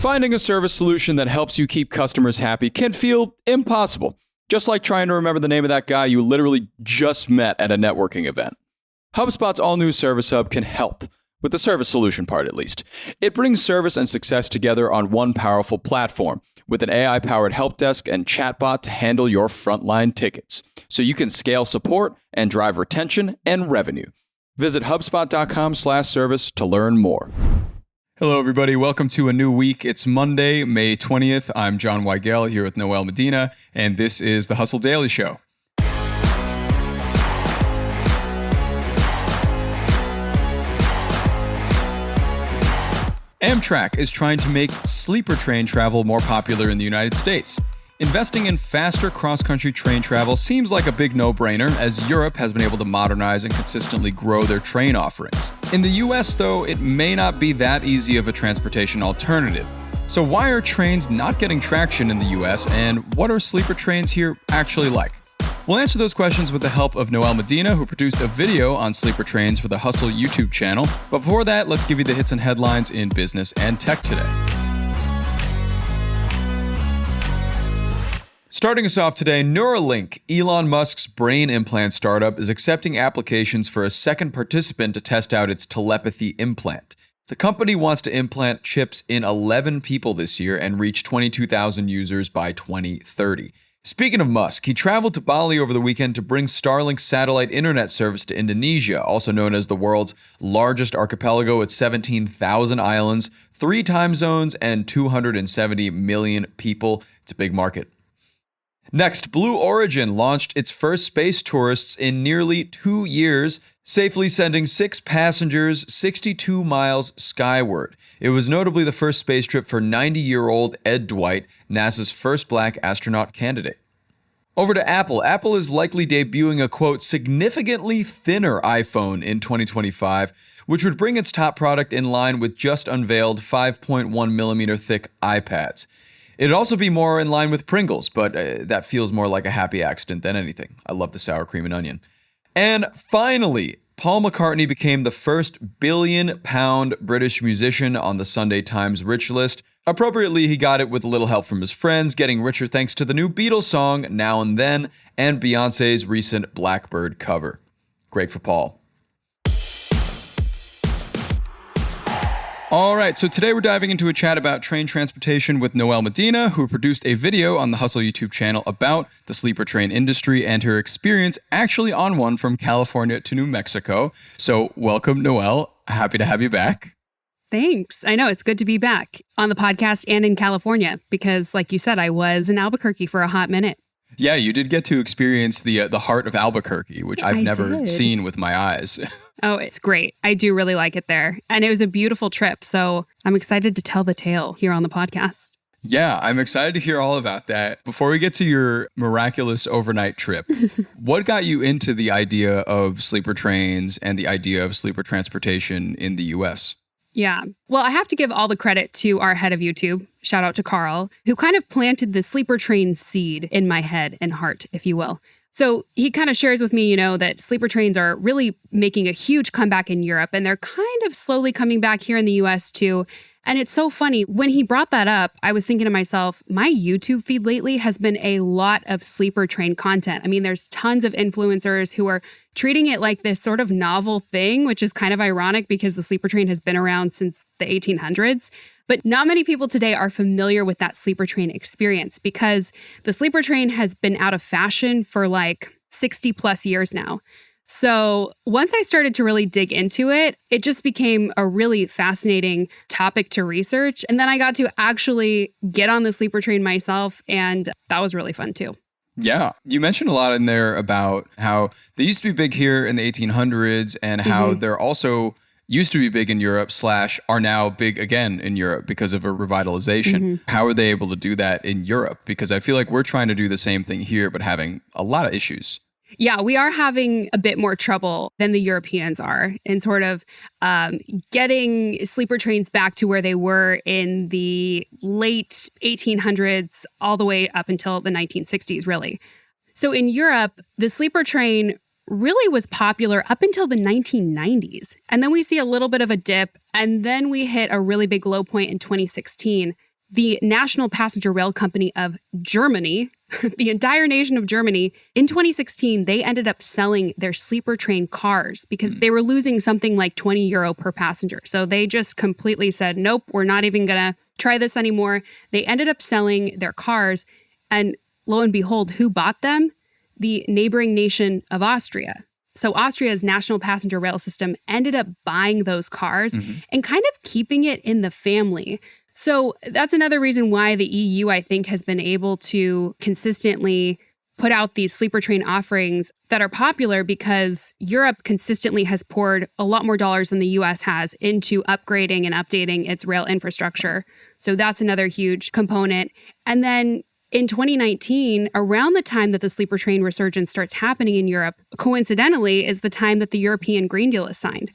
Finding a service solution that helps you keep customers happy can feel impossible, just like trying to remember the name of that guy you literally just met at a networking event. HubSpot's all-new Service Hub can help, with the service solution part at least. It brings service and success together on one powerful platform, with an AI-powered help desk and chatbot to handle your frontline tickets, so you can scale support and drive retention and revenue. Visit HubSpot.com/service to learn more. Hello, everybody. Welcome to a new week. It's Monday, May 20th. I'm John Weigell here with Noelle Medina, and this is the Hustle Daily Show. Amtrak is trying to make sleeper train travel more popular in the United States. Investing in faster cross-country train travel seems like a big no-brainer, as Europe has been able to modernize and consistently grow their train offerings. In the US, though, it may not be that easy of a transportation alternative. So why are trains not getting traction in the US, and what are sleeper trains here actually like? We'll answer those questions with the help of Noelle Medina, who produced a video on sleeper trains for the Hustle YouTube channel. But before that, let's give you the hits and headlines in business and tech today. Starting us off today, Neuralink, Elon Musk's brain implant startup, is accepting applications for a second participant to test out its telepathy implant. The company wants to implant chips in 11 people this year and reach 22,000 users by 2030. Speaking of Musk, he traveled to Bali over the weekend to bring Starlink's satellite internet service to Indonesia, also known as the world's largest archipelago with 17,000 islands, 3 time zones, and 270 million people. It's a big market. Next, Blue Origin launched its first space tourists in nearly 2 years, safely sending 6 passengers 62 miles skyward. It was notably the first space trip for 90-year-old Ed Dwight, NASA's first black astronaut candidate. Over to Apple. Apple is likely debuting a, quote, significantly thinner iPhone in 2025, which would bring its top product in line with just unveiled 5.1 millimeter thick iPads. It'd also be more in line with Pringles, but that feels more like a happy accident than anything. I love the sour cream and onion. And finally, Paul McCartney became the first billion-pound British musician on the Sunday Times Rich list. Appropriately, he got it with a little help from his friends, getting richer thanks to the new Beatles song, Now and Then, and Beyoncé's recent Blackbird cover. Great for Paul. All right, so today we're diving into a chat about train transportation with Noelle Medina, who produced a video on the Hustle YouTube channel about the sleeper train industry and her experience actually on one from California to New Mexico. So welcome, Noelle. Happy to have you back. Thanks. I know, it's good to be back on the podcast and in California because, like you said, I was in Albuquerque for a hot minute. Yeah, you did get to experience the heart of Albuquerque, which I've never seen with my eyes. Oh, it's great. I do really like it there. And it was a beautiful trip. So I'm excited to tell the tale here on the podcast. Yeah, I'm excited to hear all about that. Before we get to your miraculous overnight trip, what got you into the idea of sleeper trains and the idea of sleeper transportation in the US? Yeah. Well, I have to give all the credit to our head of YouTube, shout out to Carl, who kind of planted the sleeper train seed in my head and heart, if you will. So he kind of shares with me, that sleeper trains are really making a huge comeback in Europe, and they're kind of slowly coming back here in the US too. And it's so funny. When he brought that up, I was thinking to myself, my YouTube feed lately has been a lot of sleeper train content. I mean, there's tons of influencers who are treating it like this sort of novel thing, which is kind of ironic because the sleeper train has been around since the 1800s. But not many people today are familiar with that sleeper train experience because the sleeper train has been out of fashion for like 60 plus years now. So once I started to really dig into it, it just became a really fascinating topic to research. And then I got to actually get on the sleeper train myself, and that was really fun too. Yeah. You mentioned a lot in there about how they used to be big here in the 1800s and how they're also used to be big in Europe / are now big again in Europe because of a revitalization. How are they able to do that in Europe? Because I feel like we're trying to do the same thing here, but having a lot of issues. Yeah, we are having a bit more trouble than the Europeans are in sort of getting sleeper trains back to where they were in the late 1800s all the way up until the 1960s, really. So in Europe, the sleeper train really was popular up until the 1990s. And then we see a little bit of a dip, and then we hit a really big low point in 2016. the National Passenger Rail Company of Germany, the entire nation of Germany, in 2016, they ended up selling their sleeper train cars because they were losing something like €20 per passenger. So they just completely said, nope, we're not even going to try this anymore. They ended up selling their cars. And lo and behold, who bought them? The neighboring nation of Austria. So Austria's national passenger rail system ended up buying those cars and kind of keeping it in the family. So that's another reason why the EU, I think, has been able to consistently put out these sleeper train offerings that are popular because Europe consistently has poured a lot more dollars than the US has into upgrading and updating its rail infrastructure. So that's another huge component. And then in 2019, around the time that the sleeper train resurgence starts happening in Europe, coincidentally, is the time that the European Green Deal is signed.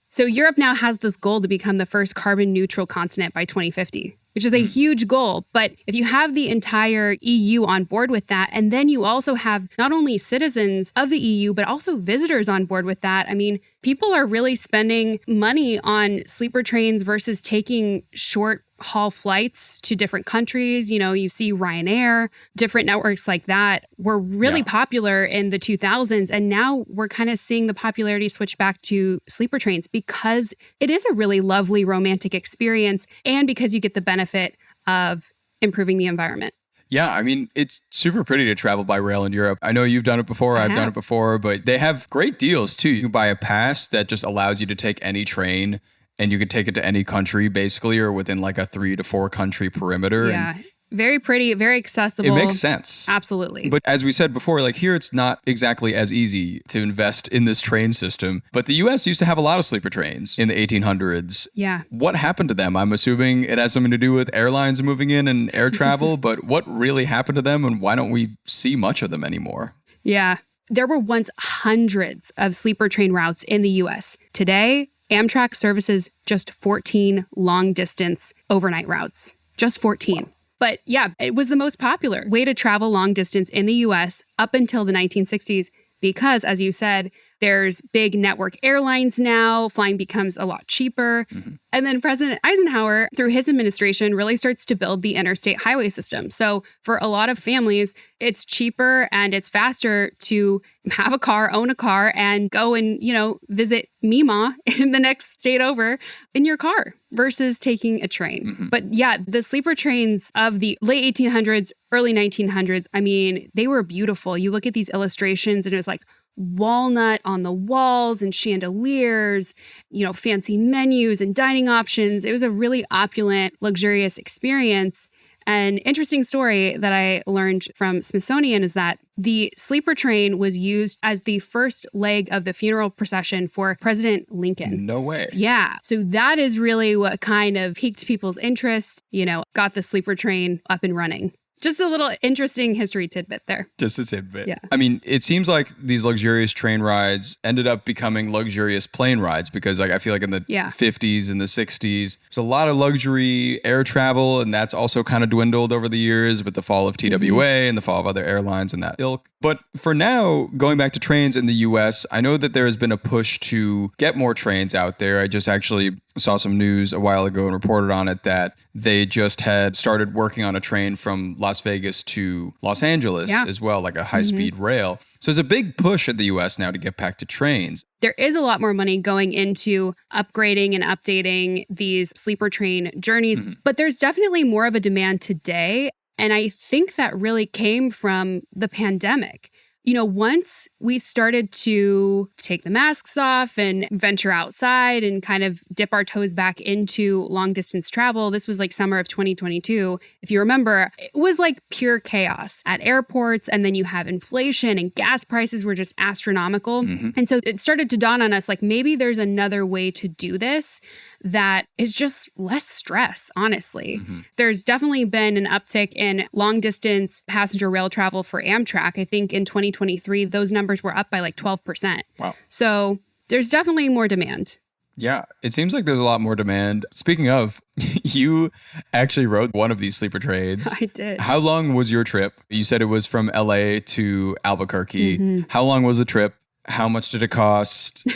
So Europe now has this goal to become the first carbon neutral continent by 2050, which is a huge goal. But if you have the entire EU on board with that, and then you also have not only citizens of the EU, but also visitors on board with that, I mean, people are really spending money on sleeper trains versus taking short haul flights to different countries. You know, you see Ryanair, different networks like that were really popular in the 2000s. And now we're kind of seeing the popularity switch back to sleeper trains because it is a really lovely romantic experience and because you get the benefit of improving the environment. Yeah, I mean, it's super pretty to travel by rail in Europe. I know you've done it before, I've done it before, but they have great deals too. You can buy a pass that just allows you to take any train and you could take it to any country basically or within like a 3 to 4 country perimeter. Yeah. Very pretty, very accessible. It makes sense. Absolutely. But as we said before, like here, it's not exactly as easy to invest in this train system. But the US used to have a lot of sleeper trains in the 1800s. Yeah. What happened to them? I'm assuming it has something to do with airlines moving in and air travel. But what really happened to them and why don't we see much of them anymore? Yeah. There were once hundreds of sleeper train routes in the US. Today, Amtrak services just 14 long-distance overnight routes. Just 14. Wow. But yeah, it was the most popular way to travel long distance in the US up until the 1960s because, as you said, there's big network airlines now. Flying becomes a lot cheaper. And then President Eisenhower, through his administration, really starts to build the interstate highway system. So for a lot of families, it's cheaper and it's faster to have a car, own a car, and go and, you know, visit Mima in the next state over in your car versus taking a train. But yeah, the sleeper trains of the late 1800s, early 1900s, I mean, they were beautiful. You look at these illustrations and it was like walnut on the walls and chandeliers, you know, fancy menus and dining options. It was a really opulent, luxurious experience. An interesting story that I learned from Smithsonian is that the sleeper train was used as the first leg of the funeral procession for President Lincoln. No way. Yeah. So that is really what kind of piqued people's interest, you know, got the sleeper train up and running. Just a little interesting history tidbit there. Just a tidbit. Yeah. I mean, it seems like these luxurious train rides ended up becoming luxurious plane rides because like I feel like in the 50s and the 60s, there's a lot of luxury air travel and that's also kind of dwindled over the years with the fall of TWA and the fall of other airlines and that ilk. But for now, going back to trains in the US, I know that there has been a push to get more trains out there. I just actually saw some news a while ago and reported on it that they just had started working on a train from Las Vegas to Los Angeles as well, like a high-speed rail. So there's a big push in the US now to get back to trains. There is a lot more money going into upgrading and updating these sleeper train journeys, but there's definitely more of a demand today. And I think that really came from the pandemic. You know, once we started to take the masks off and venture outside and kind of dip our toes back into long distance travel, this was like summer of 2022. If you remember, it was like pure chaos at airports. And then you have inflation and gas prices were just astronomical. And so it started to dawn on us like maybe there's another way to do this that is just less stress, honestly. There's definitely been an uptick in long distance passenger rail travel for Amtrak. I think in 2023, those numbers were up by like 12%. Wow. So there's definitely more demand. Yeah, it seems like there's a lot more demand. Speaking of, you actually rode one of these sleeper trains. I did. How long was your trip? You said it was from LA to Albuquerque. How long was the trip? How much did it cost?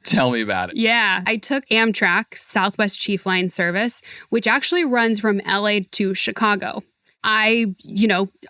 Tell me about it. Yeah, I took Amtrak Southwest Chief Line service, which actually runs from LA to Chicago. I,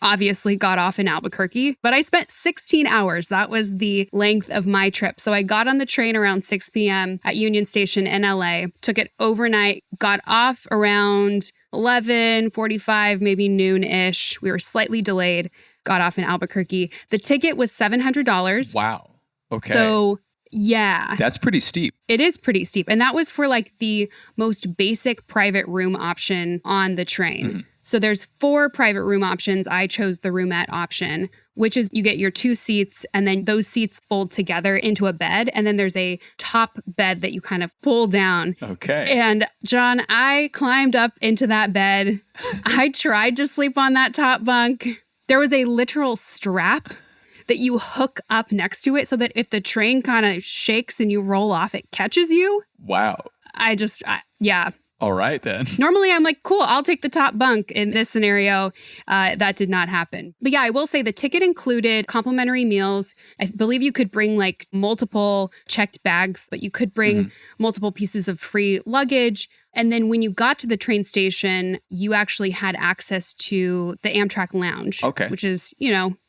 obviously got off in Albuquerque, but I spent 16 hours. That was the length of my trip. So I got on the train around 6 p.m. at Union Station in LA, took it overnight, got off around 11:45, maybe noon-ish. We were slightly delayed, got off in Albuquerque. The ticket was $700. Wow. Okay. So yeah. That's pretty steep. It is pretty steep. And that was for like the most basic private room option on the train. Mm-hmm. So there's 4 private room options. I chose the roomette option, which is you get your 2 seats and then those seats fold together into a bed. And then there's a top bed that you kind of pull down. Okay. And John, I climbed up into that bed. I tried to sleep on that top bunk. There was a literal strap that you hook up next to it so that if the train kind of shakes and you roll off, it catches you. Wow. Yeah. All right, then. Normally, I'm like, cool, I'll take the top bunk. In this scenario, that did not happen. But yeah, I will say the ticket included complimentary meals. I believe you could bring like multiple checked bags, but you could bring multiple pieces of free luggage. And then when you got to the train station, you actually had access to the Amtrak lounge, which is,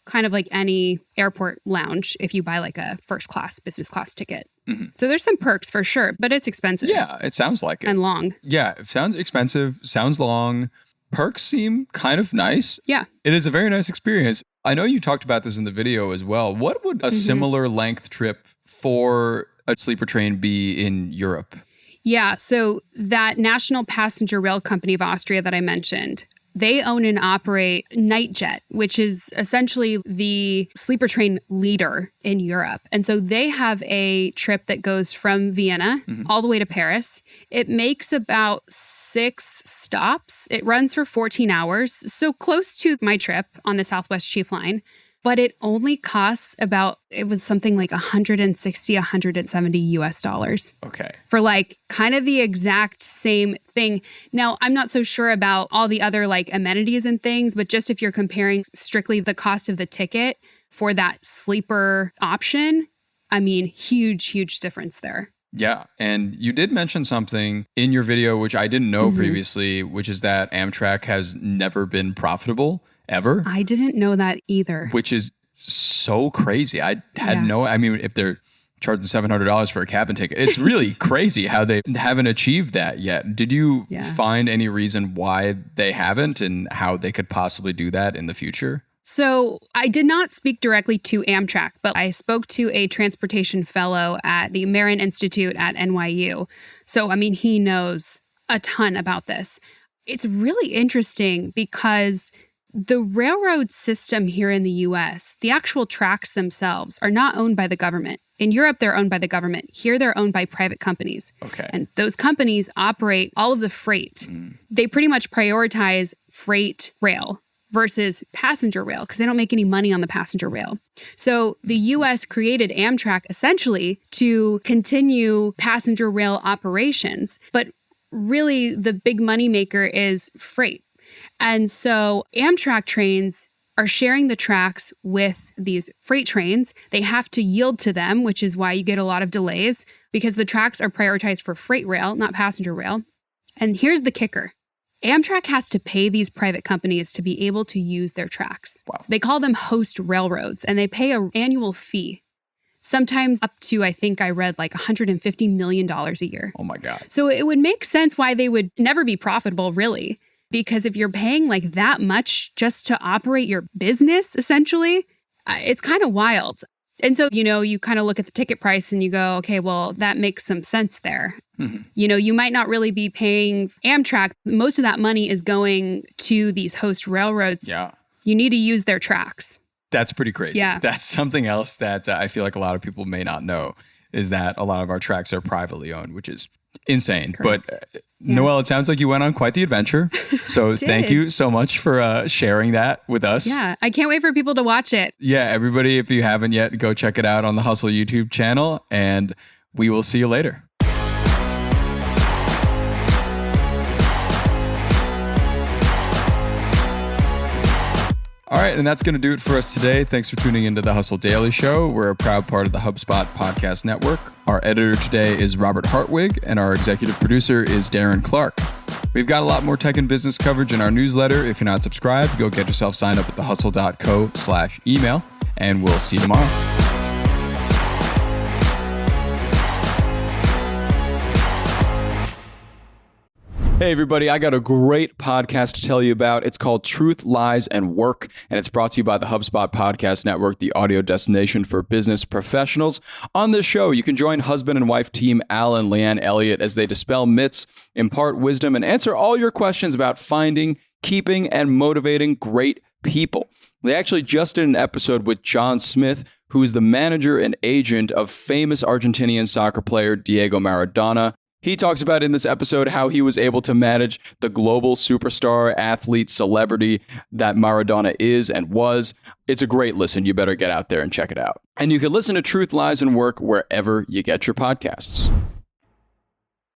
kind of like any airport lounge if you buy like a first class, business class ticket. Mm-hmm. So there's some perks for sure, but it's expensive. Yeah, it sounds like it. And long. Yeah, it sounds expensive, sounds long. Perks seem kind of nice. Yeah. It is a very nice experience. I know you talked about this in the video as well. What would a similar length trip for a sleeper train be in Europe? Yeah, so that National Passenger Rail Company of Austria that I mentioned, they own and operate Nightjet, which is essentially the sleeper train leader in Europe. And so they have a trip that goes from Vienna all the way to Paris. It makes about 6 stops. It runs for 14 hours, so close to my trip on the Southwest Chief Line. But it only costs it was something like $160, $170 Okay. for like kind of the exact same thing. Now, I'm not so sure about all the other like amenities and things, but just if you're comparing strictly the cost of the ticket for that sleeper option, I mean, huge difference there. Yeah. And you did mention something in your video, which I didn't know previously, which is that Amtrak has never been profitable. Ever? I didn't know that either. Which is so crazy. I had if they're charging $700 for a cabin ticket, it's really crazy how they haven't achieved that yet. Did you find any reason why they haven't and how they could possibly do that in the future? So I did not speak directly to Amtrak, but I spoke to a transportation fellow at the Marin Institute at NYU. So, I mean, he knows a ton about this. It's really interesting because the railroad system here in the U.S., the actual tracks themselves are not owned by the government. In Europe, they're owned by the government. Here, they're owned by private companies. Okay. And those companies operate all of the freight. They pretty much prioritize freight rail versus passenger rail because they don't make any money on the passenger rail. So the U.S. created Amtrak essentially to continue passenger rail operations. But really, the big moneymaker is freight. And so Amtrak trains are sharing the tracks with these freight trains. They have to yield to them, which is why you get a lot of delays because the tracks are prioritized for freight rail, not passenger rail. And here's the kicker. Amtrak has to pay these private companies to be able to use their tracks. Wow. So they call them host railroads, and they pay an annual fee, sometimes up to, I think I read, like $150 million a year. Oh, my God. So it would make sense why they would never be profitable, really. Because if you're paying like that much just to operate your business, essentially, it's kind of wild. And so, you kind of look at the ticket price and you go, okay, well, that makes some sense there. You might not really be paying Amtrak. Most of that money is going to these host railroads. Yeah. You need to use their tracks. That's pretty crazy. Yeah. That's something else that I feel like a lot of people may not know is that a lot of our tracks are privately owned, which is insane. Correct. But Noelle, it sounds like you went on quite the adventure. So thank you so much for sharing that with us. Yeah, I can't wait for people to watch it. Yeah, everybody, if you haven't yet, go check it out on the Hustle YouTube channel, and we will see you later. All right, and that's going to do it for us today. Thanks for tuning into the Hustle Daily Show. We're a proud part of the HubSpot Podcast Network. Our editor today is Robert Hartwig, and our executive producer is Darren Clark. We've got a lot more tech and business coverage in our newsletter. If you're not subscribed, go get yourself signed up at thehustle.co/email, and we'll see you tomorrow. Hey everybody, I got a great podcast to tell you about. It's called Truth, Lies, and Work, and it's brought to you by the HubSpot Podcast Network, the audio destination for business professionals. On this show, you can join husband and wife team Al and Leanne Elliott as they dispel myths, impart wisdom, and answer all your questions about finding, keeping, and motivating great people. They actually just did an episode with John Smith, who is the manager and agent of famous Argentinian soccer player Diego Maradona. He talks about in this episode how he was able to manage the global superstar, athlete, celebrity that Maradona is and was. It's a great listen. You better get out there and check it out. And you can listen to Truth, Lies, and Work wherever you get your podcasts.